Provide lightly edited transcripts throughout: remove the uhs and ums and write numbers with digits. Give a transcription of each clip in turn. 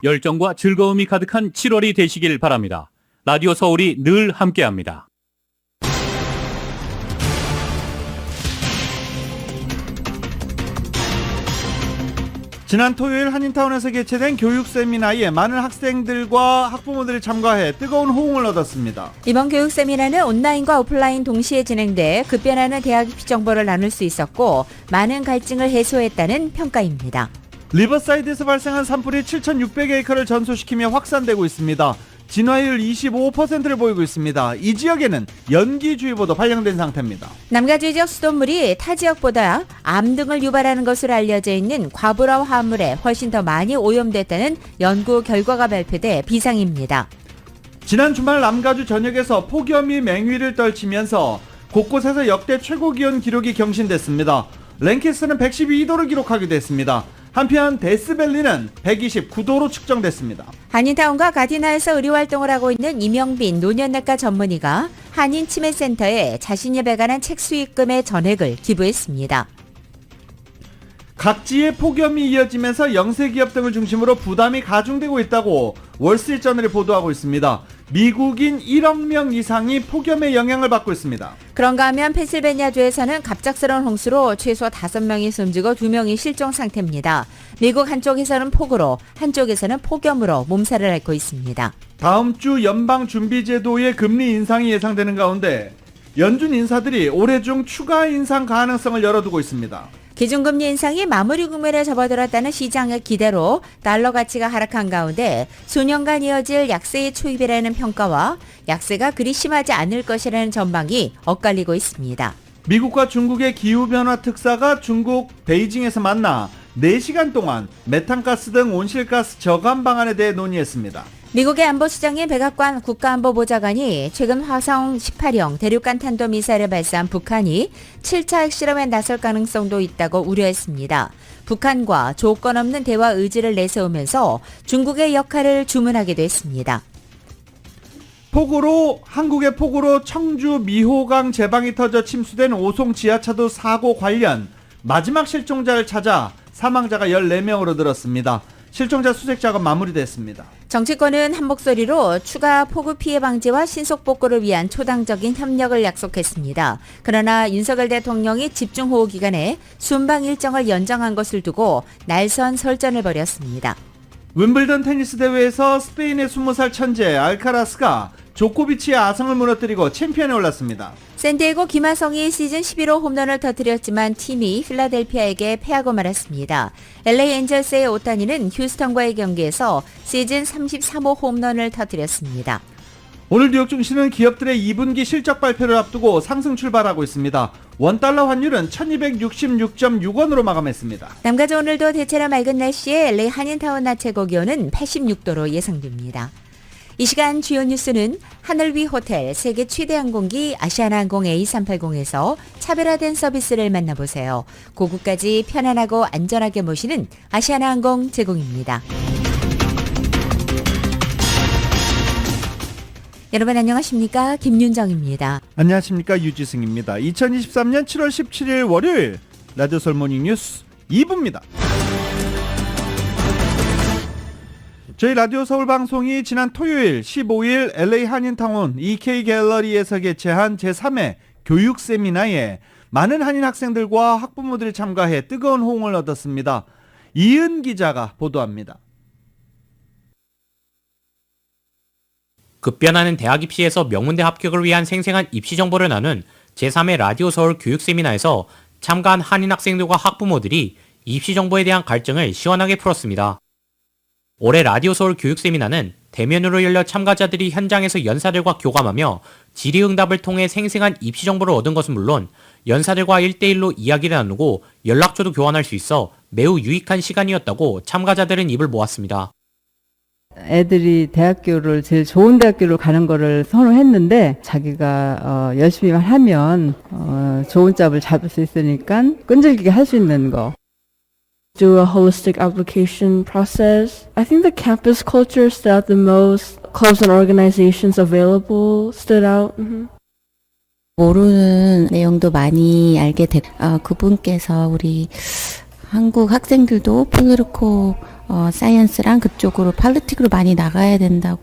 열정과 즐거움이 가득한 7월이 되시길 바랍니다. 라디오 서울이 늘 함께합니다. 지난 토요일 한인타운에서 개최된 교육 세미나에 많은 학생들과 학부모들이 참가해 뜨거운 호응을 얻었습니다. 이번 교육 세미나는 온라인과 오프라인 동시에 진행돼 급변하는 대학 입시 정보를 나눌 수 있었고 많은 갈증을 해소했다는 평가입니다. 리버사이드에서 발생한 산불이 7,600에이커를 전소시키며 확산되고 있습니다. 진화율 25%를 보이고 있습니다. 이 지역에는 연기주의보도 발령된 상태입니다. 남가주 지역 수돗물이 타 지역보다 암 등을 유발하는 것으로 알려져 있는 과부라 화물에 훨씬 더 많이 오염됐다는 연구 결과가 발표돼 비상입니다. 지난 주말 남가주 전역에서 폭염이 맹위를 떨치면서 곳곳에서 역대 최고 기온 기록이 경신됐습니다. 랭캐스는 112도를 기록하기도 했습니다. 한편 데스밸리는 129도로 측정됐습니다. 한인타운과 가디나에서 의료활동을 하고 있는 이명빈 노년내과 전문의가 한인치매센터에 자신이 배관한 책 수익금의 전액을 기부했습니다. 각지의 폭염이 이어지면서 영세기업 등을 중심으로 부담이 가중되고 있다고 월스트리트저널이 보도하고 있습니다. 미국인 1억 명 이상이 폭염의 영향을 받고 있습니다. 그런가 하면 펜실베니아주에서는 갑작스러운 홍수로 최소 5명이 숨지고 2명이 실종 상태입니다. 미국 한쪽에서는 폭우로 한쪽에서는 폭염으로 몸살을 앓고 있습니다. 다음 주 연방준비제도의 금리 인상이 예상되는 가운데 연준 인사들이 올해 중 추가 인상 가능성을 열어두고 있습니다. 기준금리 인상이 마무리 국면에 접어들었다는 시장의 기대로 달러 가치가 하락한 가운데 수년간 이어질 약세의 초입이라는 평가와 약세가 그리 심하지 않을 것이라는 전망이 엇갈리고 있습니다. 미국과 중국의 기후변화 특사가 중국 베이징에서 만나 4시간 동안 메탄가스 등 온실가스 저감 방안에 대해 논의했습니다. 미국의 안보수장인 백악관 국가안보보좌관이 최근 화성 18형 대륙간 탄도미사일을 발사한 북한이 7차 핵실험에 나설 가능성도 있다고 우려했습니다. 북한과 조건 없는 대화 의지를 내세우면서 중국의 역할을 주문하기도 했습니다. 한국의 폭우로 청주 미호강 제방이 터져 침수된 오송 지하차도 사고 관련 마지막 실종자를 찾아 사망자가 14명으로 늘었습니다. 실종자 수색 작업 마무리됐습니다. 정치권은 한 목소리로 추가 폭우 피해 방지와 신속 복구를 위한 초당적인 협력을 약속했습니다. 그러나 윤석열 대통령이 집중호우 기간에 순방 일정을 연장한 것을 두고 날선 설전을 벌였습니다. 윈블던 테니스 대회에서 스페인의 20살 천재 알카라스가 조코비치의 아성을 무너뜨리고 챔피언에 올랐습니다. 샌디에고 김하성이 시즌 11호 홈런을 터뜨렸지만 팀이 필라델피아에게 패하고 말았습니다. LA 엔젤스의 오타니는 휴스턴과의 경기에서 시즌 33호 홈런을 터뜨렸습니다. 오늘 뉴욕 증시는 기업들의 2분기 실적 발표를 앞두고 상승 출발하고 있습니다. 원달러 환율은 1266.6원으로 마감했습니다. 남가주 오늘도 대체로 맑은 날씨에 LA 한인타운 낮 최고 기온은 86도로 예상됩니다. 이 시간 주요 뉴스는 하늘 위 호텔 세계 최대 항공기 아시아나항공 A380에서 차별화된 서비스를 만나보세요. 고국까지 편안하고 안전하게 모시는 아시아나항공 제공입니다. 여러분 안녕하십니까? 김윤정입니다. 안녕하십니까? 유지승입니다. 2023년 7월 17일 월요일 라디오 서울 모닝 뉴스 2부입니다. 저희 라디오 서울 방송이 지난 토요일 15일 LA 한인타운 EK 갤러리에서 개최한 제3회 교육 세미나에 많은 한인 학생들과 학부모들이 참가해 뜨거운 호응을 얻었습니다. 이은 기자가 보도합니다. 급변하는 대학 입시에서 명문대 합격을 위한 생생한 입시 정보를 나눈 제3회 라디오 서울 교육 세미나에서 참가한 한인 학생들과 학부모들이 입시 정보에 대한 갈증을 시원하게 풀었습니다. 올해 라디오 서울 교육 세미나는 대면으로 열려 참가자들이 현장에서 연사들과 교감하며 질의응답을 통해 생생한 입시 정보를 얻은 것은 물론 연사들과 1대1로 이야기를 나누고 연락처도 교환할 수 있어 매우 유익한 시간이었다고 참가자들은 입을 모았습니다. 애들이 대학교를 제일 좋은 대학교를 가는 거를 선호했는데 자기가 열심히만 하면 좋은 짭을 잡을 수 있으니까 끈질기게 할 수 있는 거. Do a holistic application process. I think the campus culture stood out the most. Clubs and organizations available stood out. 모르는 내용도 많이 알게 됐고 그분께서 우리 한국 학생들도 폴리티코 사이언스랑 그쪽으로 팔리틱으로 많이 나가야 된다고.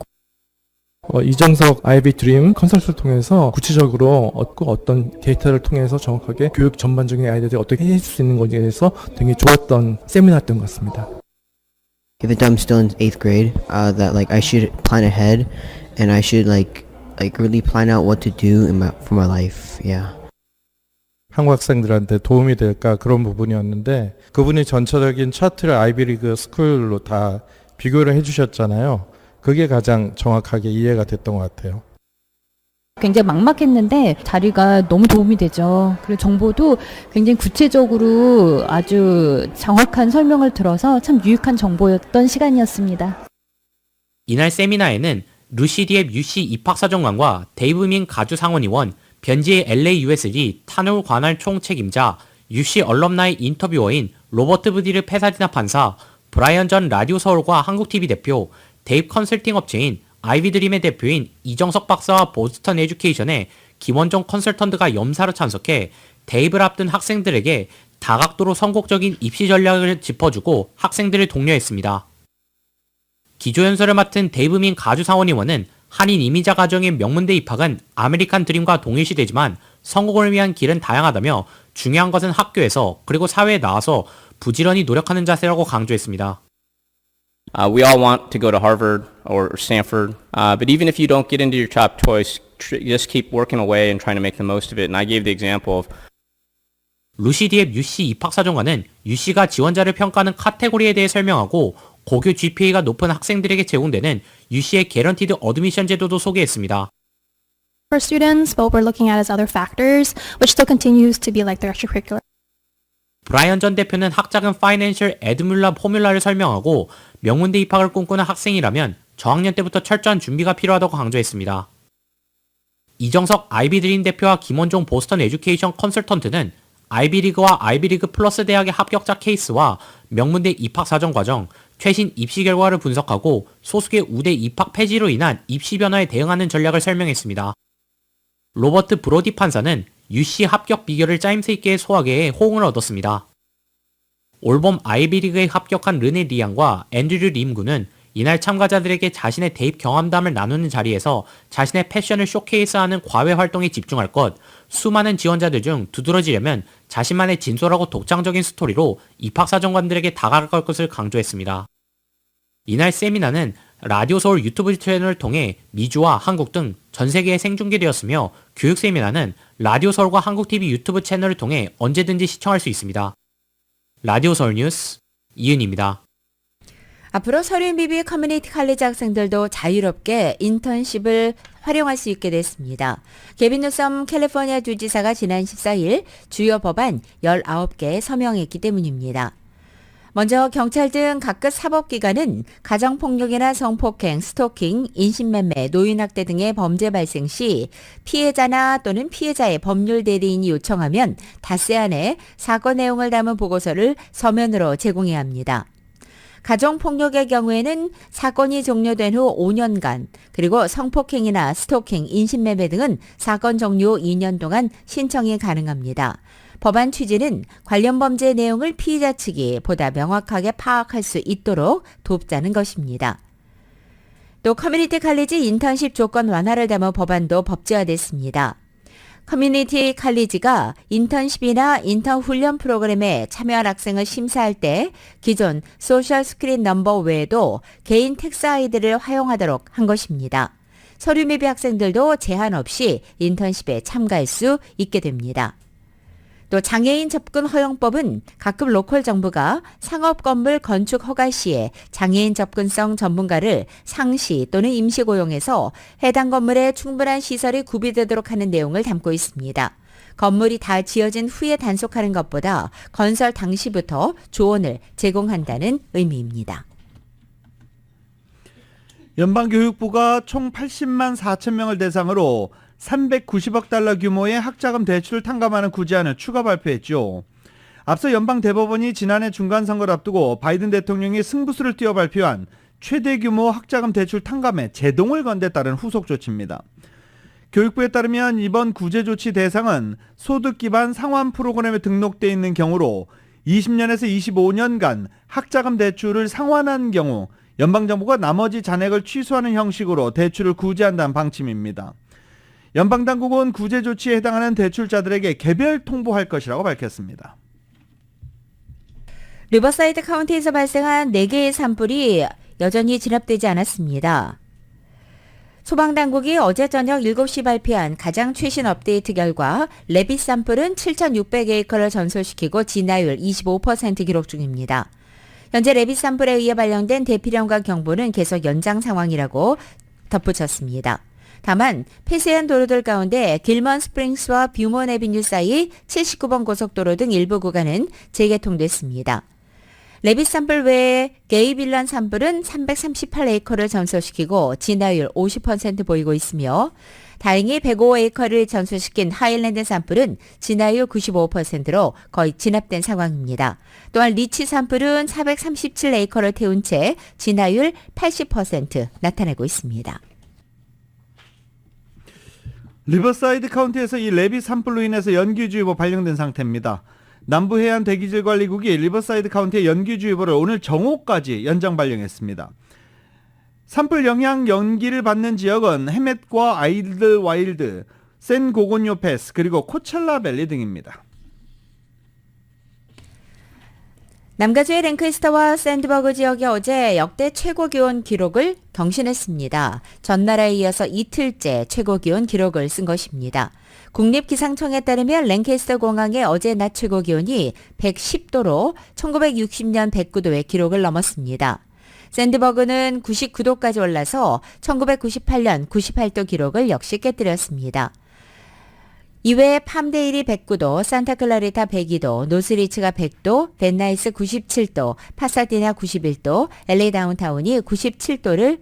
이정석 아이비 드림 컨설트를 통해서 구체적으로 어떤 데이터를 통해서 정확하게 교육 전반적인 아이들이 어떻게 해줄 수 있는 건지에 대해서 되게 좋았던 세미나였던 것 같습니다. Even though I'm still in 8th grade, that like I should plan ahead, and I should like really plan out what to do for my life. Yeah. 한국 학생들한테 도움이 될까 그런 부분이었는데 그분이 전체적인 차트를 아이비리그 스쿨로 다 비교를 해주셨잖아요. 그게 가장 정확하게 이해가 됐던 것 같아요. 굉장히 막막했는데 자리가 너무 도움이 되죠. 그리고 정보도 굉장히 구체적으로 아주 정확한 설명을 들어서 참 유익한 정보였던 시간이었습니다. 이날 세미나에는 루시디앱 UC 입학사정관과 데이브민 가주상원의원, 변지의 LA USD 탄울 관할 총책임자, UC 얼럼나이 인터뷰어인 로버트 브디르 페사디나 판사, 브라이언 전 라디오 서울과 한국TV 대표, 데이브 컨설팅 업체인 아이비드림의 대표인 이정석 박사와 보스턴 에듀케이션의 김원종 컨설턴트가 염사로 참석해 대입을 앞둔 학생들에게 다각도로 선곡적인 입시 전략을 짚어주고 학생들을 독려했습니다. 기조연설을 맡은 데이브민 가주상원의원은 한인 이민자 가정의 명문대 입학은 아메리칸 드림과 동일시되지만 성공을 위한 길은 다양하다며 중요한 것은 학교에서 그리고 사회에 나와서 부지런히 노력하는 자세라고 강조했습니다. We all want to go to Harvard or Stanford, but even if you don't get into your top choice, just keep working away and trying to make the most of it. And I gave the example of 루시디앱 UC 입학사정관은 UC가 지원자를 평가하는 카테고리에 대해 설명하고 고교 GPA가 높은 학생들에게 제공되는 UC의 개런티드 어드미션 제도도 소개했습니다. For students, what we're looking at is other factors, which still continues to be like their extracurricular. 브라이언 전 대표는 학자금 파이낸셜 에드뮬러 포뮬라를 설명하고 명문대 입학을 꿈꾸는 학생이라면 저학년 때부터 철저한 준비가 필요하다고 강조했습니다. 이정석 아이비드림 대표와 김원종 보스턴 에듀케이션 컨설턴트는 아이비리그와 아이비리그 플러스 대학의 합격자 케이스와 명문대 입학 사정 과정, 최신 입시 결과를 분석하고 소수의 우대 입학 폐지로 인한 입시 변화에 대응하는 전략을 설명했습니다. 로버트 브로디 판사는 UC 합격 비결을 짜임새 있게 소화해 호응을 얻었습니다. 올봄 아이비리그에 합격한 르네 리앙과 앤드류 림 군은 이날 참가자들에게 자신의 대입 경험담을 나누는 자리에서 자신의 패션을 쇼케이스하는 과외 활동에 집중할 것, 수많은 지원자들 중 두드러지려면 자신만의 진솔하고 독창적인 스토리로 입학사정관들에게 다가갈 것을 강조했습니다. 이날 세미나는 라디오 서울 유튜브 채널을 통해 미주와 한국 등 전 세계에 생중계되었으며 교육 세미나는 라디오 서울과 한국TV 유튜브 채널을 통해 언제든지 시청할 수 있습니다. 라디오 서울 뉴스 이은입니다. 앞으로 서울인비비 커뮤니티 칼리지 학생들도 자유롭게 인턴십을 활용할 수 있게 됐습니다. 게빈 뉴섬 캘리포니아 주지사가 지난 14일 주요 법안 19개에 서명했기 때문입니다. 먼저 경찰 등 각급 사법기관은 가정폭력이나 성폭행, 스토킹, 인신매매, 노인학대 등의 범죄 발생 시 피해자나 또는 피해자의 법률 대리인이 요청하면 닷새 안에 사건 내용을 담은 보고서를 서면으로 제공해야 합니다. 가정폭력의 경우에는 사건이 종료된 후 5년간, 그리고 성폭행이나 스토킹, 인신매매 등은 사건 종료 2년 동안 신청이 가능합니다. 법안 취지는 관련 범죄 내용을 피의자 측이 보다 명확하게 파악할 수 있도록 돕자는 것입니다. 또 커뮤니티 칼리지 인턴십 조건 완화를 담은 법안도 법제화됐습니다. 커뮤니티 칼리지가 인턴십이나 인턴 훈련 프로그램에 참여한 학생을 심사할 때 기존 소셜 스크린 넘버 외에도 개인 텍스 아이디를 활용하도록 한 것입니다. 서류 미비 학생들도 제한 없이 인턴십에 참가할 수 있게 됩니다. 또 장애인 접근 허용법은 각급 로컬 정부가 상업 건물 건축 허가 시에 장애인 접근성 전문가를 상시 또는 임시 고용해서 해당 건물에 충분한 시설이 구비되도록 하는 내용을 담고 있습니다. 건물이 다 지어진 후에 단속하는 것보다 건설 당시부터 조언을 제공한다는 의미입니다. 연방교육부가 총 80만 4천 명을 대상으로 390억 달러 규모의 학자금 대출을 탕감하는 구제안을 추가 발표했죠. 앞서 연방대법원이 지난해 중간선거를 앞두고 바이든 대통령이 승부수를 띄워 발표한 최대 규모 학자금 대출 탕감에 제동을 건 데 따른 후속 조치입니다. 교육부에 따르면 이번 구제 조치 대상은 소득 기반 상환 프로그램에 등록돼 있는 경우로 20년에서 25년간 학자금 대출을 상환한 경우 연방정부가 나머지 잔액을 취소하는 형식으로 대출을 구제한다는 방침입니다. 연방당국은 구제 조치에 해당하는 대출자들에게 개별 통보할 것이라고 밝혔습니다. 리버사이드 카운티에서 발생한 4개의 산불이 여전히 진압되지 않았습니다. 소방당국이 어제 저녁 7시 발표한 가장 최신 업데이트 결과 레빗 산불은 7,600에이커를 전소시키고 진화율 25% 기록 중입니다. 현재 레빗 산불에 의해 발령된 대피령과 경보는 계속 연장 상황이라고 덧붙였습니다. 다만 폐쇄한 도로들 가운데 길먼 스프링스와 뷰먼 애비뉴 사이 79번 고속도로 등 일부 구간은 재개통됐습니다. 레빗 산불 외에 게이빌런 산불은 338에이커를 전소시키고 진화율 50% 보이고 있으며 다행히 105에이커를 전소시킨 하일랜드 산불은 진화율 95%로 거의 진압된 상황입니다. 또한 리치 산불은 437에이커를 태운 채 진화율 80% 나타내고 있습니다. 리버사이드 카운티에서 이 레빗 산불로 인해서 연기주의보 발령된 상태입니다. 남부해안 대기질관리국이 리버사이드 카운티의 연기주의보를 오늘 정오까지 연장 발령했습니다. 산불 영향 연기를 받는 지역은 헤멧과 아이들와일드, 샌 고곤요 패스 그리고 코첼라 밸리 등입니다. 남가주의 랭크스터와 샌드버그 지역이 어제 역대 최고 기온 기록을 경신했습니다. 전날에 이어서 이틀째 최고 기온 기록을 쓴 것입니다. 국립기상청에 따르면 랭캐스터 공항의 어제 낮 최고 기온이 110도로 1960년 109도의 기록을 넘었습니다. 샌드버그는 99도까지 올라서 1998년 98도 기록을 역시 깨뜨렸습니다. 이외에 팜데일이 109도, 산타클라리타 102도, 노스리츠가 100도, 벤나이스 97도, 파사디나 91도, LA 다운타운이 97도를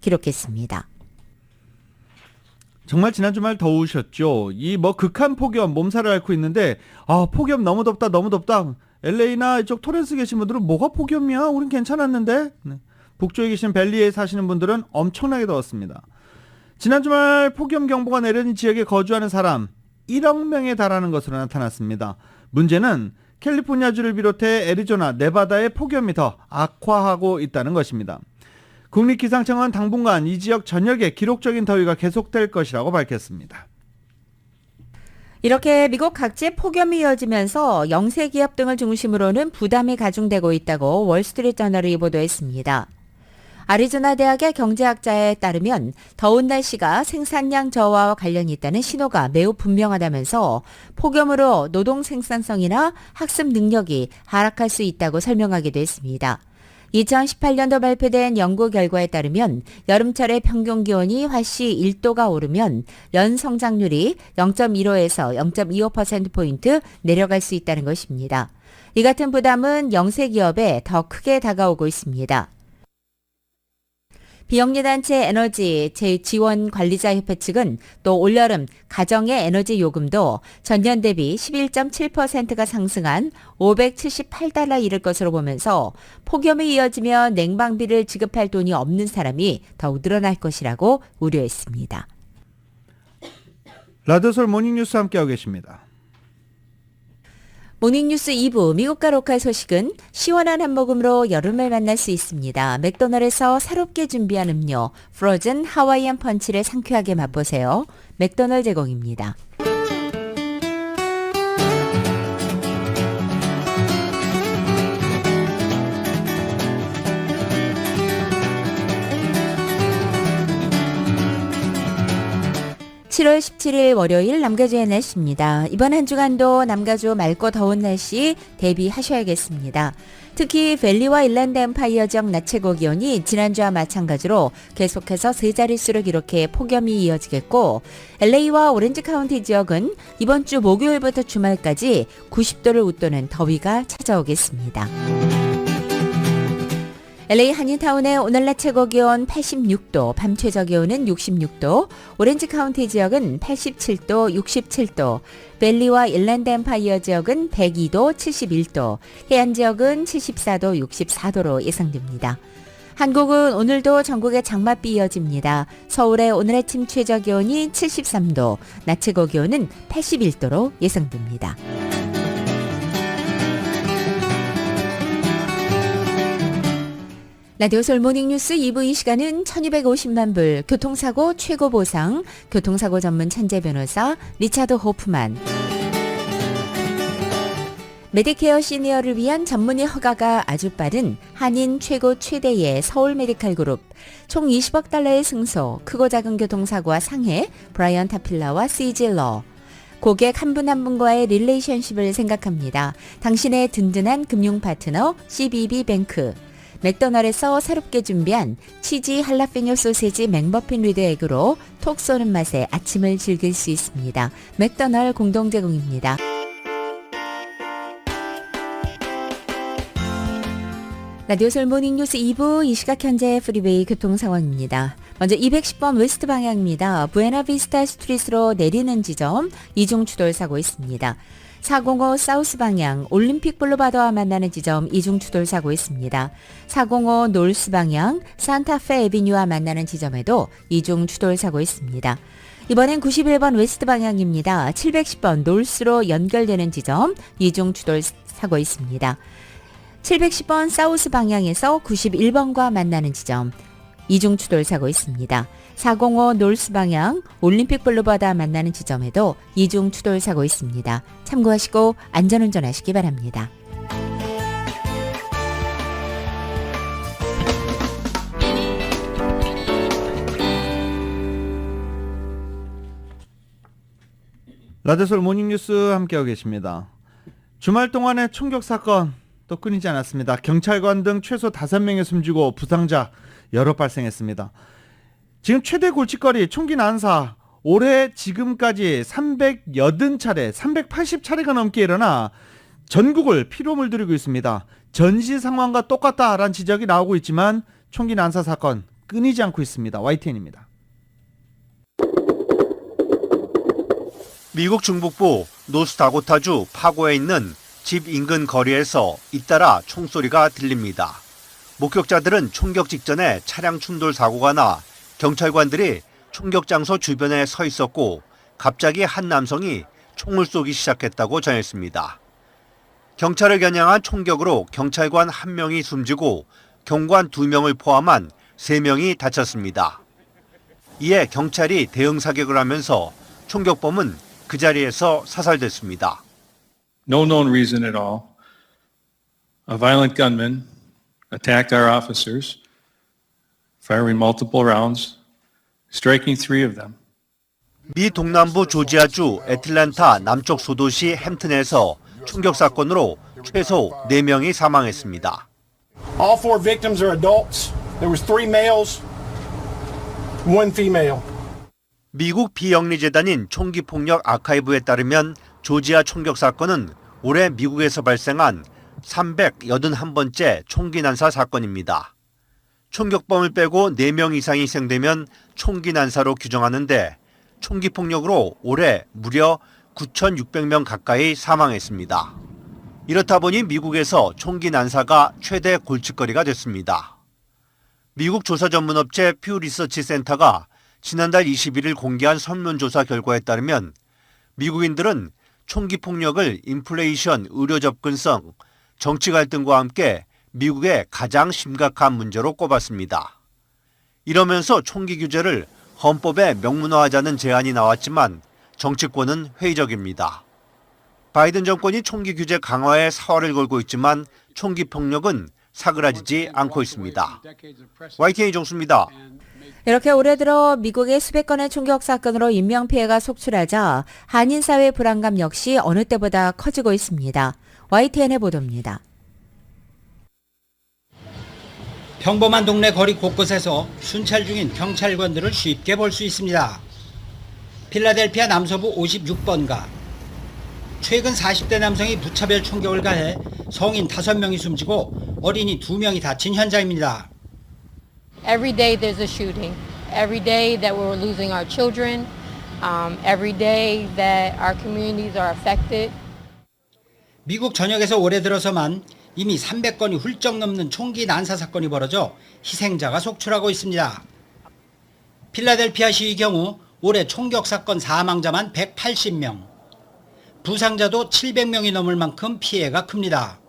기록했습니다. 정말 지난 주말 더우셨죠. 이 극한 폭염 몸살을 앓고 있는데 폭염 너무 덥다 너무 덥다. LA나 이쪽 토렌스 계신 분들은 뭐가 폭염이야? 우린 괜찮았는데. 북쪽에 계신 밸리에 사시는 분들은 엄청나게 더웠습니다. 지난 주말 폭염 경보가 내려진 지역에 거주하는 사람 1억 명에 달하는 것으로 나타났습니다. 문제는 캘리포니아주를 비롯해 애리조나, 네바다의 폭염이 더 악화하고 있다는 것입니다. 국립기상청은 당분간 이 지역 전역에 기록적인 더위가 계속될 것이라고 밝혔습니다. 이렇게 미국 각지의 폭염이 이어지면서 영세기업 등을 중심으로는 부담이 가중되고 있다고 월스트리트저널이 보도했습니다. 아리조나 대학의 경제학자에 따르면 더운 날씨가 생산량 저하와 관련이 있다는 신호가 매우 분명하다면서 폭염으로 노동 생산성이나 학습 능력이 하락할 수 있다고 설명하기도 했습니다. 2018년도 발표된 연구 결과에 따르면 여름철의 평균 기온이 화씨 1도가 오르면 연 성장률이 0.15에서 0.25%포인트 내려갈 수 있다는 것입니다. 이 같은 부담은 영세기업에 더 크게 다가오고 있습니다. 비영리단체 에너지 지원관리자협회 측은 또 올여름 가정의 에너지 요금도 전년 대비 11.7%가 상승한 578달러 이를 것으로 보면서 폭염이 이어지면 냉방비를 지급할 돈이 없는 사람이 더욱 늘어날 것이라고 우려했습니다. 라디오서울 모닝뉴스 함께하고 계십니다. 모닝뉴스 2부 미국과 로컬 소식은 시원한 한 모금으로 여름을 만날 수 있습니다. 맥도날드에서 새롭게 준비한 음료 프로즌 하와이안 펀치를 상쾌하게 맛보세요. 맥도날드 제공입니다. (7월 17일) 월요일 남가주의 날씨입니다. 이번 한 주간도 남가주 맑고 더운 날씨 대비하셔야겠습니다. 특히 밸리와 일랜드 엠파이어 지역 낮 최고 기온이 지난주와 마찬가지로 계속해서 세 자릿수를 기록해 폭염이 이어지겠고 LA와 오렌지 카운티 지역은 이번 주 목요일부터 주말까지 90도를 웃도는 더위가 찾아오겠습니다. LA 한인타운의 오늘 낮 최고 기온 86도, 밤 최저 기온은 66도, 오렌지 카운티 지역은 87도, 67도, 밸리와 일랜드 엠파이어 지역은 102도, 71도, 해안 지역은 74도, 64도로 예상됩니다. 한국은 오늘도 전국에 장맛비 이어집니다. 서울의 오늘 아침 최저 기온이 73도, 낮 최고 기온은 81도로 예상됩니다. 라디오 서울 모닝뉴스 2부 이 시간은 1250만 불 교통사고 최고 보상 교통사고 전문 천재 변호사 리차드 호프만, 메디케어 시니어를 위한 전문의 허가가 아주 빠른 한인 최고 최대의 서울 메디칼 그룹, 총 20억 달러의 승소, 크고 작은 교통사고와 상해 브라이언 타필라와 CG러, 고객 한 분 한 분과의 릴레이션십을 생각합니다. 당신의 든든한 금융 파트너 CBB뱅크, 맥도날드에서 새롭게 준비한 치즈 할라피뇨 소세지 맥머핀 위드 에그로 톡 쏘는 맛에 아침을 즐길 수 있습니다. 맥도날드 공동 제공입니다. 라디오 서울 모닝뉴스 2부 이 시각 현재 프리웨이 교통 상황입니다. 먼저 210번 웨스트 방향입니다. 부에나비스타 스트리트로 내리는 지점 이중 추돌 사고 있습니다. 405 사우스 방향 올림픽 블루바드와 만나는 지점 이중 추돌 사고 있습니다. 405 노스 방향 산타페 에비뉴와 만나는 지점에도 이중 추돌 사고 있습니다. 이번엔 91번 웨스트 방향입니다. 710번 노스로 연결되는 지점 이중 추돌 사고 있습니다. 710번 사우스 방향에서 91번과 만나는 지점 이중 추돌 사고 있습니다. 405 노스 방향 올림픽 블루바드와 만나는 지점에도 이중 추돌 사고 있습니다. 참고하시고 안전운전하시기 바랍니다. 라디오 서울 모닝뉴스 함께하고 계십니다. 주말 동안의 총격 사건 또 끊이지 않았습니다. 경찰관 등 최소 5명이 숨지고 부상자 여러 발생했습니다. 지금 최대 골칫거리 총기 난사 올해 지금까지 380차례, 380차례가 넘게 일어나 전국을 피로 물들이고 있습니다. 전시 상황과 똑같다라는 지적이 나오고 있지만 총기 난사 사건 끊이지 않고 있습니다. YTN입니다. 미국 중북부 노스다코타주 파고에 있는 집 인근 거리에서 잇따라 총소리가 들립니다. 목격자들은 총격 직전에 차량 충돌 사고가 나 경찰관들이 총격 장소 주변에 서 있었고 갑자기 한 남성이 총을 쏘기 시작했다고 전했습니다. 경찰을 겨냥한 총격으로 경찰관 1명이 숨지고 경관 2명을 포함한 3명이 다쳤습니다. 이에 경찰이 대응 사격을 하면서 총격범은 그 자리에서 사살됐습니다. No known reason at all. A violent gunman attacked our officers, firing multiple rounds, striking 3 of them. 미 동남부 조지아주 애틀랜타 남쪽 소도시 햄튼에서 총격 사건으로 최소 4명이 사망했습니다. All 4 victims are adults. There was 3 males, 1 female. 미국 비영리재단인 총기폭력 아카이브에 따르면 조지아 총격 사건은 올해 미국에서 발생한 381번째 총기 난사 사건입니다. 총격범을 빼고 4명 이상이 희생되면 총기 난사로 규정하는데 총기 폭력으로 올해 무려 9,600명 가까이 사망했습니다. 이렇다 보니 미국에서 총기 난사가 최대 골칫거리가 됐습니다. 미국 조사 전문업체 퓨 리서치 센터가 지난달 21일 공개한 설문조사 결과에 따르면 미국인들은 총기 폭력을 인플레이션, 의료 접근성, 정치 갈등과 함께 미국의 가장 심각한 문제로 꼽았습니다. 이러면서 총기 규제를 헌법에 명문화하자는 제안이 나왔지만 정치권은 회의적입니다. 바이든 정권이 총기 규제 강화에 사활을 걸고 있지만 총기 폭력은 사그라지지 않고 있습니다. YTN 이종수입니다. 이렇게 올해 들어 미국의 수백 건의 총격 사건으로 인명피해가 속출하자 한인사회 불안감 역시 어느 때보다 커지고 있습니다. YTN의 보도입니다. 평범한 동네 거리 곳곳에서 순찰 중인 경찰관들을 쉽게 볼 수 있습니다. 필라델피아 남서부 56번가. 최근 40대 남성이 무차별 총격을 가해 성인 5명이 숨지고 어린이 2명이 다친 현장입니다. Every day there's a shooting. Every day that we're losing our children. Every day that our communities are affected. 미국 전역에서 올해 들어서만 이미 300건이 훌쩍 넘는 총기 난사 사건이 벌어져 희생자가 속출하고 있습니다. 필라델피아시의 경우 올해 총격 사건 사망자만 180명, 부상자도 700명이 넘을 만큼 피해가 큽니다.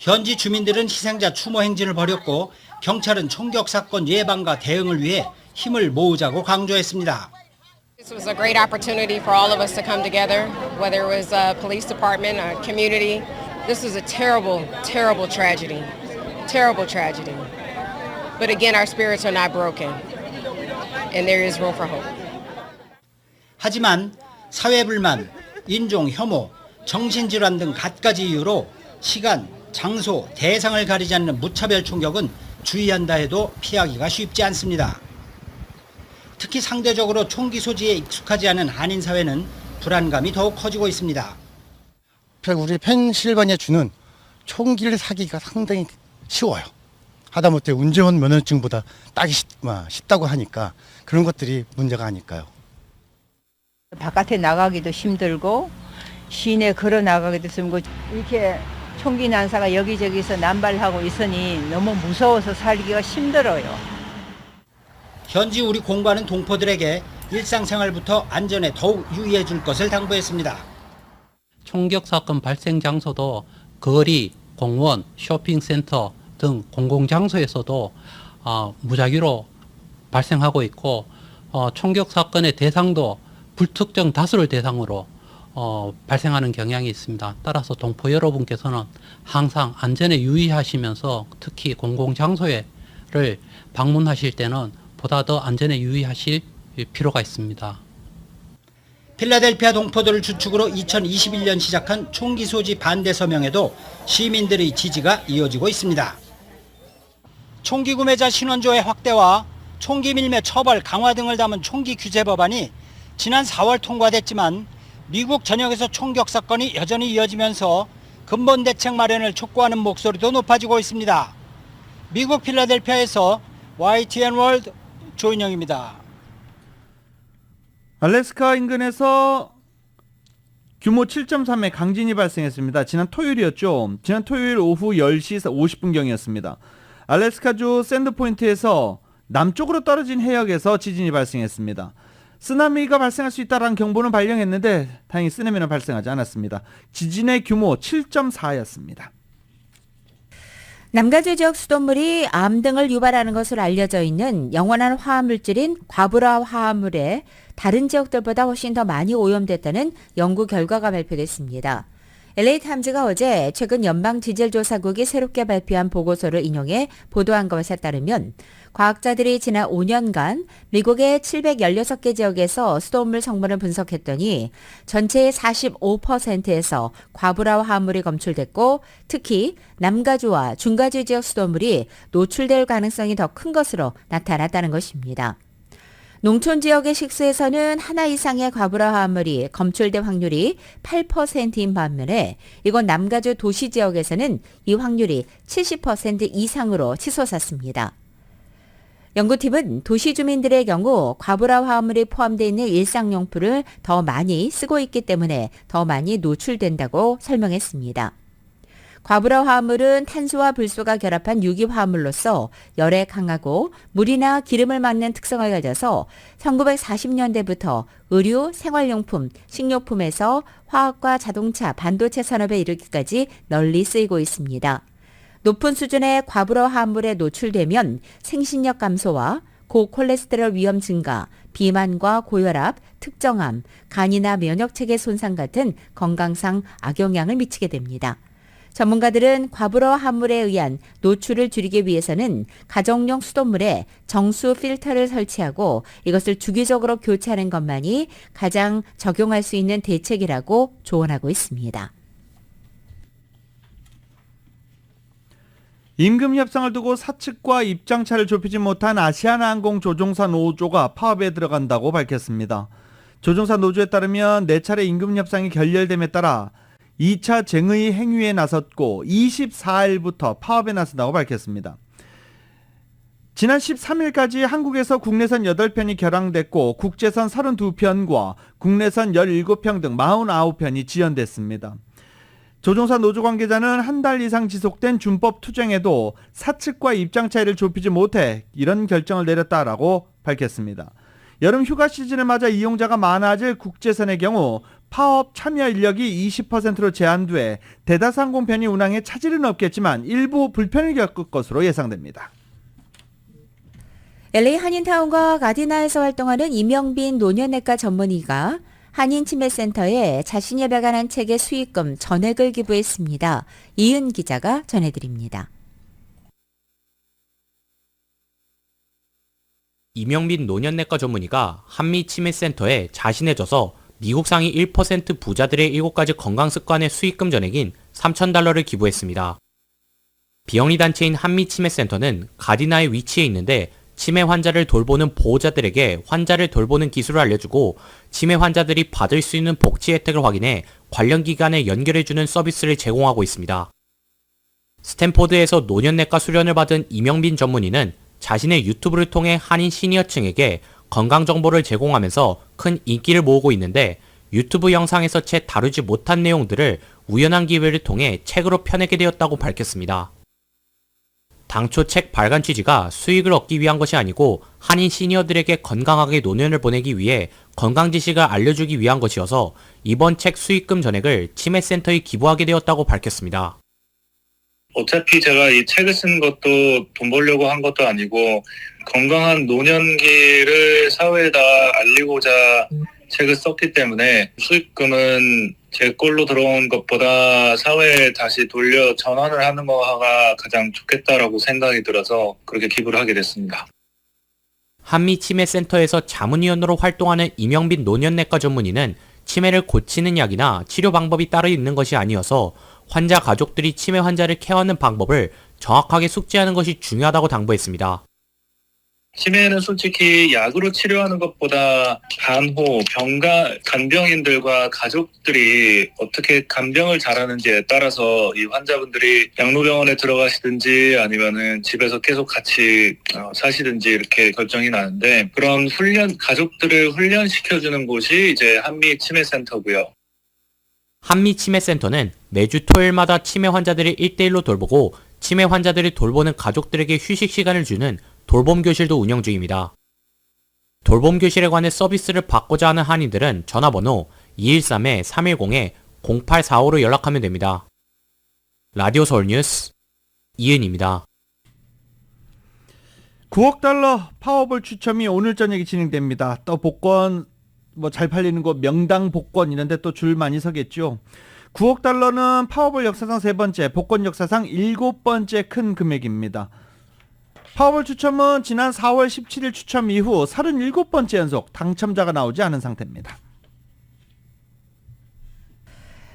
현지 주민들은 희생자 추모 행진을 벌였고 경찰은 총격 사건 예방과 대응을 위해 힘을 모으자고 강조했습니다. This was a great opportunity for all of us to come together, whether it was a police department, a community. This was a terrible, terrible tragedy. Terrible tragedy. But again, our spirits are not broken. And there is room for hope. 하지만 사회불만, 인종 혐오, 정신질환 등 갖가지 이유로 시간, 장소, 대상을 가리지 않는 무차별 총격은 주의한다 해도 피하기가 쉽지 않습니다. 특히 상대적으로 총기 소지에 익숙하지 않은 한인 사회는 불안감이 더욱 커지고 있습니다. 우리 펜실바니아 주는 총기를 사기가 상당히 쉬워요. 하다못해 운전 면허증보다 따기 쉽다고 하니까 그런 것들이 문제가 아닐까요? 바깥에 나가기도 힘들고 시내 걸어 나가기도 힘들고 이렇게 총기 난사가 여기저기서 남발하고 있으니 너무 무서워서 살기가 힘들어요. 현지 우리 공관은 동포들에게 일상생활부터 안전에 더욱 유의해 줄 것을 당부했습니다. 총격 사건 발생 장소도 거리, 공원, 쇼핑센터 등 공공장소에서도 무작위로 발생하고 있고 총격 사건의 대상도 불특정 다수를 대상으로 발생하는 경향이 있습니다. 따라서 동포 여러분께서는 항상 안전에 유의하시면서 특히 공공장소를 방문하실 때는 보다 더 안전에 유의하실 필요가 있습니다. 필라델피아 동포들을 주축으로 2021년 시작한 총기 소지 반대 서명에도 시민들의 지지가 이어지고 있습니다. 총기 구매자 신원조회 확대와 총기 밀매 처벌 강화 등을 담은 총기 규제 법안이 지난 4월 통과됐지만 미국 전역에서 총격 사건이 여전히 이어지면서 근본 대책 마련을 촉구하는 목소리도 높아지고 있습니다. 미국 필라델피아에서 YTN 월드 조인영입니다. 알래스카 인근에서 규모 7.3의 강진이 발생했습니다. 지난 토요일이었죠. 지난 토요일 오후 10시 50분경이었습니다. 알래스카주 샌드포인트에서 남쪽으로 떨어진 해역에서 지진이 발생했습니다. 쓰나미가 발생할 수 있다는 경보는 발령했는데 다행히 쓰나미는 발생하지 않았습니다. 지진의 규모 7.4였습니다. 남가주 지역 수돗물이 암 등을 유발하는 것으로 알려져 있는 영원한 화합물질인 과부라 화합물에 다른 지역들보다 훨씬 더 많이 오염됐다는 연구 결과가 발표됐습니다. LA타임즈가 어제 최근 연방지질조사국이 새롭게 발표한 보고서를 인용해 보도한 것에 따르면 과학자들이 지난 5년간 미국의 716개 지역에서 수돗물 성분을 분석했더니 전체의 45%에서 과부라 화합물이 검출됐고 특히 남가주와 중가주 지역 수돗물이 노출될 가능성이 더 큰 것으로 나타났다는 것입니다. 농촌 지역의 식수에서는 하나 이상의 과부라 화합물이 검출될 확률이 8%인 반면에 이곳 남가주 도시 지역에서는 이 확률이 70% 이상으로 치솟았습니다. 연구팀은 도시 주민들의 경우 과부라 화합물이 포함되어 있는 일상용품을 더 많이 쓰고 있기 때문에 더 많이 노출된다고 설명했습니다. 과부라 화합물은 탄소와 불소가 결합한 유기화합물로서 열에 강하고 물이나 기름을 막는 특성을 가져서 1940년대부터 의류, 생활용품, 식료품에서 화학과 자동차, 반도체 산업에 이르기까지 널리 쓰이고 있습니다. 높은 수준의 과부라 화합물에 노출되면 생신력 감소와 고콜레스테롤 위험 증가, 비만과 고혈압, 특정암, 간이나 면역체계 손상 같은 건강상 악영향을 미치게 됩니다. 전문가들은 과부라 화합물에 의한 노출을 줄이기 위해서는 가정용 수돗물에 정수 필터를 설치하고 이것을 주기적으로 교체하는 것만이 가장 적용할 수 있는 대책이라고 조언하고 있습니다. 임금 협상을 두고 사측과 입장차를 좁히지 못한 아시아나항공 조종사 노조가 파업에 들어간다고 밝혔습니다. 조종사 노조에 따르면 4차례 임금 협상이 결렬됨에 따라 2차 쟁의 행위에 나섰고 24일부터 파업에 나선다고 밝혔습니다. 지난 13일까지 한국에서 국내선 8편이 결항됐고 국제선 32편과 국내선 17편 등 49편이 지연됐습니다. 조종사 노조 관계자는 한 달 이상 지속된 준법 투쟁에도 사측과 입장 차이를 좁히지 못해 이런 결정을 내렸다라고 밝혔습니다. 여름 휴가 시즌을 맞아 이용자가 많아질 국제선의 경우 파업 참여 인력이 20%로 제한돼 대다수항공편이 운항에 차질은 없겠지만 일부 불편을 겪을 것으로 예상됩니다. LA 한인타운과 가디나에서 활동하는 이명빈 노년내과 전문의가 한인치매센터에 자신이 발간한 책의 수익금 전액을 기부했습니다. 이은 기자가 전해드립니다. 이명빈 노년내과 전문의가 한미치매센터에 자신의 저서 미국 상위 1% 부자들의 7가지 건강습관의 수익금 전액인 $3,000를 기부했습니다. 비영리 단체인 한미치매센터는 가디나에 위치해 있는데 치매 환자를 돌보는 보호자들에게 환자를 돌보는 기술을 알려주고 치매 환자들이 받을 수 있는 복지 혜택을 확인해 관련 기관에 연결해주는 서비스를 제공하고 있습니다. 스탠포드에서 노년내과 수련을 받은 이명빈 전문의는 자신의 유튜브를 통해 한인 시니어층에게 건강 정보를 제공하면서 큰 인기를 모으고 있는데 유튜브 영상에서 채 다루지 못한 내용들을 우연한 기회를 통해 책으로 펴내게 되었다고 밝혔습니다. 당초 책 발간 취지가 수익을 얻기 위한 것이 아니고 한인 시니어들에게 건강하게 노년을 보내기 위해 건강 지식을 알려주기 위한 것이어서 이번 책 수익금 전액을 치매센터에 기부하게 되었다고 밝혔습니다. 어차피 제가 이 책을 쓴 것도 돈 벌려고 한 것도 아니고 건강한 노년기를 사회에다 알리고자 책을 썼기 때문에 수익금은 제 걸로 들어온 것보다 사회에 다시 돌려 전환을 하는 거가 가장 좋겠다라고 생각이 들어서 그렇게 기부를 하게 됐습니다. 한미치매센터에서 자문위원으로 활동하는 이명빈 노년내과 전문의는 치매를 고치는 약이나 치료 방법이 따로 있는 것이 아니어서 환자 가족들이 치매 환자를 케어하는 방법을 정확하게 숙지하는 것이 중요하다고 당부했습니다. 치매는 솔직히 약으로 치료하는 것보다 간호, 간병인들과 가족들이 어떻게 간병을 잘하는지에 따라서 이 환자분들이 양로병원에 들어가시든지 아니면은 집에서 계속 같이 사시든지 이렇게 결정이 나는데 그런 가족들을 훈련시켜주는 곳이 이제 한미치매센터고요. 한미치매센터는 매주 토요일마다 치매 환자들을 1대1로 돌보고 치매 환자들을 돌보는 가족들에게 휴식 시간을 주는 돌봄교실도 운영 중입니다. 돌봄교실에 관해 서비스를 받고자 하는 한인들은 전화번호 213-310-0845로 연락하면 됩니다. 라디오 서울 뉴스 이은입니다. 9억 달러 파워볼 추첨이 오늘 저녁에 진행됩니다. 또 복권 잘 팔리는 거 명당 복권 이런데 또 줄 많이 서겠죠. 9억 달러는 파워볼 역사상 3번째, 복권 역사상 7번째 큰 금액입니다. 파워볼 추첨은 지난 4월 17일 추첨 이후 37번째 연속 당첨자가 나오지 않은 상태입니다.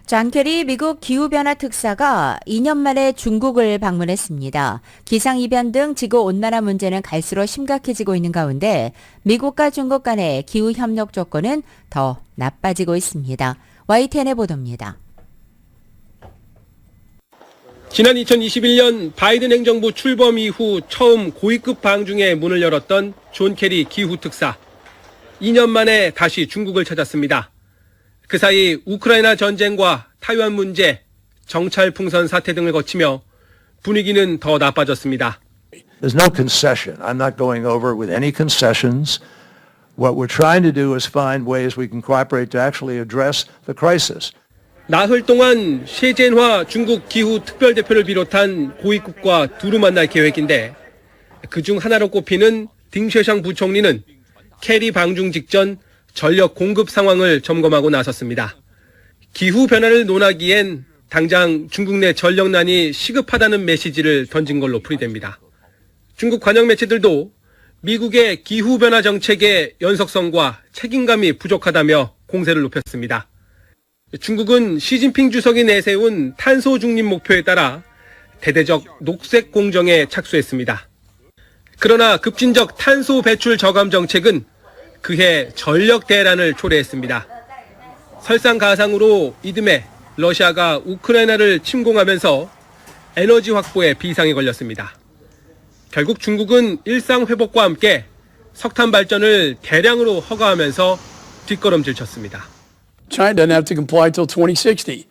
존 케리 미국 기후변화 특사가 2년 만에 중국을 방문했습니다. 기상이변 등 지구온난화 문제는 갈수록 심각해지고 있는 가운데 미국과 중국 간의 기후협력 조건은 더 나빠지고 있습니다. YTN의 보도입니다. 지난 2021년 바이든 행정부 출범 이후 처음 고위급 방중에 문을 열었던 존 케리 기후특사. 2년 만에 다시 중국을 찾았습니다. 그 사이 우크라이나 전쟁과 타이완 문제, 정찰 풍선 사태 등을 거치며 분위기는 더 나빠졌습니다. There's no concession. I'm not going over with any concessions. What we're trying to do is find ways we can cooperate to actually address the crisis. 나흘 동안 셰젠화 중국 기후 특별대표를 비롯한 고위급과 두루 만날 계획인데 그중 하나로 꼽히는 딩쉐샹 부총리는 케리 방중 직전 전력 공급 상황을 점검하고 나섰습니다. 기후 변화를 논하기엔 당장 중국 내 전력난이 시급하다는 메시지를 던진 걸로 풀이됩니다. 중국 관영 매체들도 미국의 기후 변화 정책의 연속성과 책임감이 부족하다며 공세를 높였습니다. 중국은 시진핑 주석이 내세운 탄소 중립 목표에 따라 대대적 녹색 공정에 착수했습니다. 그러나 급진적 탄소 배출 저감 정책은 그해 전력 대란을 초래했습니다. 설상가상으로 이듬해 러시아가 우크라이나를 침공하면서 에너지 확보에 비상이 걸렸습니다. 결국 중국은 일상 회복과 함께 석탄 발전을 대량으로 허가하면서 뒷걸음질 쳤습니다. China doesn't have to comply till 2060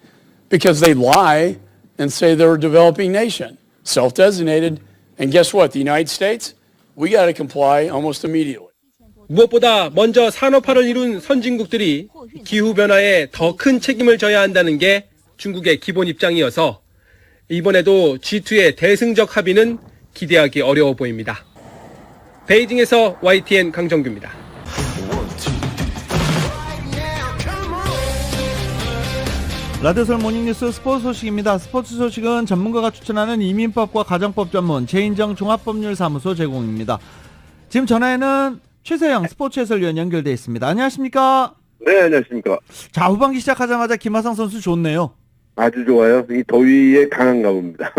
because they lie and say they're a developing nation, self-designated. And guess what? The United States, we got to comply almost immediately. 무엇보다 먼저 산업화를 이룬 선진국들이 기후변화에 더 큰 책임을 져야 한다는 게 중국의 기본 입장이어서 이번에도 G2의 대승적 합의는 기대하기 어려워 보입니다. 베이징에서 YTN 강정규입니다. 라디오설 모닝뉴스 스포츠 소식입니다. 스포츠 소식은 전문가가 추천하는 이민법과 가정법 전문 재인정 종합법률사무소 제공입니다. 지금 전화에는 최세영 스포츠 해설위원 연결되어 있습니다. 안녕하십니까? 네, 안녕하십니까. 자, 후반기 시작하자마자 김하성 선수 좋네요. 아주 좋아요. 이 더위에 강한가 봅니다.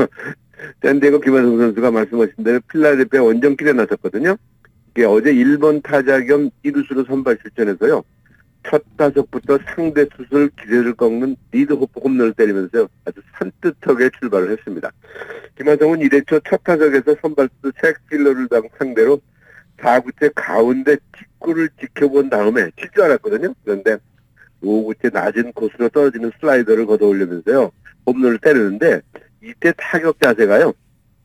샌디에고 김하성 선수가 말씀하신 대로 필라델피아 원정길에 나섰거든요. 이게 어제 1번 타자 겸 1루수로 선발 출전해서요. 첫 타석부터 상대 투수를 기세를 꺾는 리드 홈런을 때리면서 아주 산뜻하게 출발을 했습니다. 김하성은 1회초 첫 타석에서 선발 투수 책 필러를 상대로 4구째 가운데 직구를 지켜본 다음에 칠 줄 알았거든요. 그런데 5구째 낮은 코스로 떨어지는 슬라이더를 걷어올리면서요. 홈런을 때리는데 이때 타격 자세가요.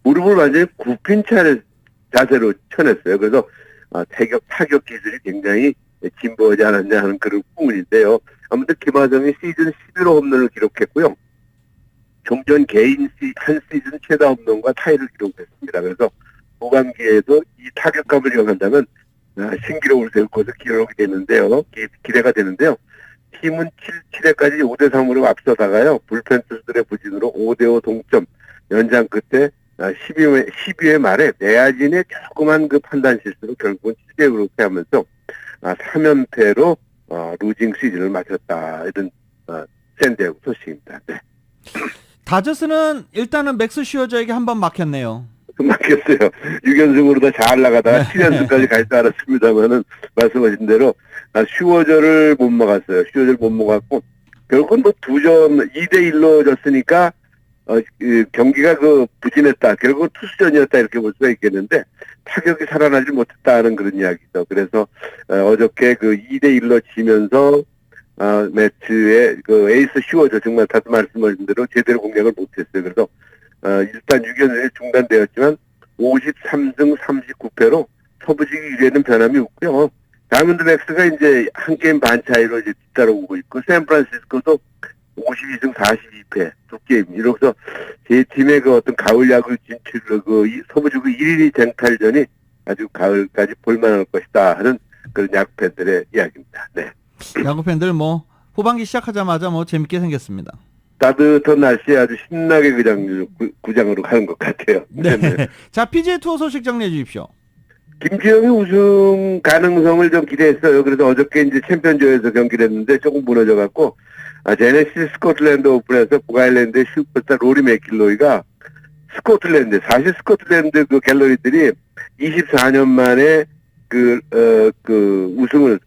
무릎을 완전히 굽힌 자세로 쳐냈어요. 그래서 타격 기술이 굉장히 진보하지 않았냐 하는 그런 부분인데요. 아무튼 김하성이 시즌 11호 홈런을 기록했고요. 좀 전 개인 한 시즌 최다 홈런과 타이를 기록했습니다. 그래서 후반기에도 이 타격감을 이용한다면 신기록을 세울 것으로 기록이 되는데요. 기대가 되는데요. 팀은 7회까지 5대3으로 앞서다가요. 불펜 투수들의 부진으로 5대5 동점. 연장 끝에 12회 말에 내야진의 조그만 그 판단 실수로 결국은 7대0으로 패하면서 3연패로 루징 시즌을 마쳤다. 이런 샌디에고 소식입니다. 네. 다저스는 일단은 맥스 슈어저에게 한번 막혔네요. 막혔어요. 6연승으로 다 잘 나가다가 7연승까지 갈 줄 알았습니다만은 말씀하신 대로 슈어저를 못 막았어요. 슈어저를 못 막았고 결국은 뭐 2대1로 졌으니까 경기가 부진했다. 결국은 투수전이었다 이렇게 볼 수가 있겠는데 타격이 살아나지 못했다는 그런 이야기죠. 그래서 어저께 2대1로 지면서 매치의 에이스 슈어저 정말 다들 말씀하신 대로 제대로 공략을 못했어요. 그래서 일단 6연승이 중단되었지만 53승 39패로 서부지기 1위에는 변함이 없고요. 다이아몬드백스가 이제 한 게임 반 차이로 이제 뒤따라오고 있고 샌프란시스코도 52승 42패 두 게임 이로써 제 팀의 어떤 가을 야구 진출 서부지구 1위 쟁탈전이 아주 가을까지 볼만할 것이다 하는 그런 야구팬들의 이야기입니다. 네. 야구팬들 후반기 시작하자마자 재밌게 생겼습니다. 따뜻한 날씨에 아주 신나게 구장으로 가는 것 같아요. 네. 자, PGA 투어 소식 정리해 주십시오. 김주영이 우승 가능성을 좀 기대했어요. 그래서 어저께 이제 챔피언조에서 경기를 했는데 조금 무너져갖고, 제네시스 스코틀랜드 오픈에서 북아일랜드의 슈퍼스타 로리 맥킬로이가 사실 스코틀랜드 갤러리들이 24년 만에 우승을,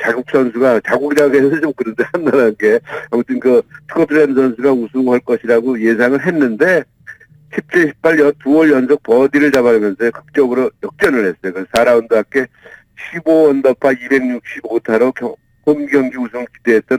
자국 선수가, 자국이라고 해서 좀 그런데 한나라한 게, 아무튼 스코틀랜드 선수가 우승할 것이라고 예상을 했는데, 10대 18 2월 연속 버디를 잡아내면서 극적으로 역전을 했어요. 그래서 4라운드 합계 15언더파 265타로 홈 경기 우승을 기대했던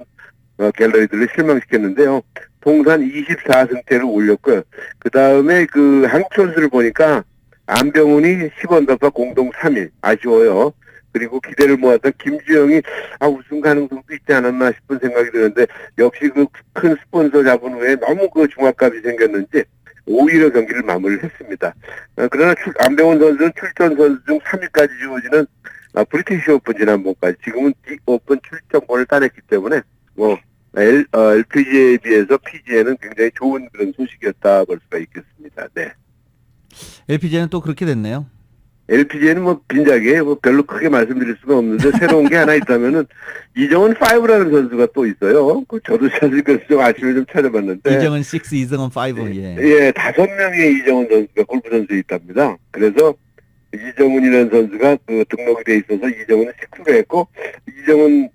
갤러리들을 실망시켰는데요. 통산 24승째를 올렸고요. 그 다음에 한국 선수를 보니까 안병훈이 10언더파 공동 3위. 아쉬워요. 그리고 기대를 모았던 김주영이 우승 가능성도 있지 않았나 싶은 생각이 드는데 역시 큰 스폰서 잡은 후에 너무 중압감이 생겼는지 5위로 경기를 마무리를 했습니다. 그러나 안병훈 선수는 출전 선수 중 3위까지 주어지는 브리티시 오픈 지난번까지 지금은 빅 오픈 출전권을 따냈기 때문에 LPGA에 비해서 PGA는 굉장히 좋은 그런 소식이었다 볼 수가 있겠습니다. 네. LPGA는 또 그렇게 됐네요. LPGA는 빈작이에요. 별로 크게 말씀드릴 수가 없는데 새로운 게 하나 있다면은 이정은 5라는 선수가 또 있어요. 저도 사실 그래서 좀 아침에 좀 찾아봤는데 이정은 6, 이정은 5. 예, 5명의 이정은 선수가 골프 선수에 있답니다. 그래서 이정은이라는 선수가 등록이 돼 있어서 이정은은 6로 했고 이정은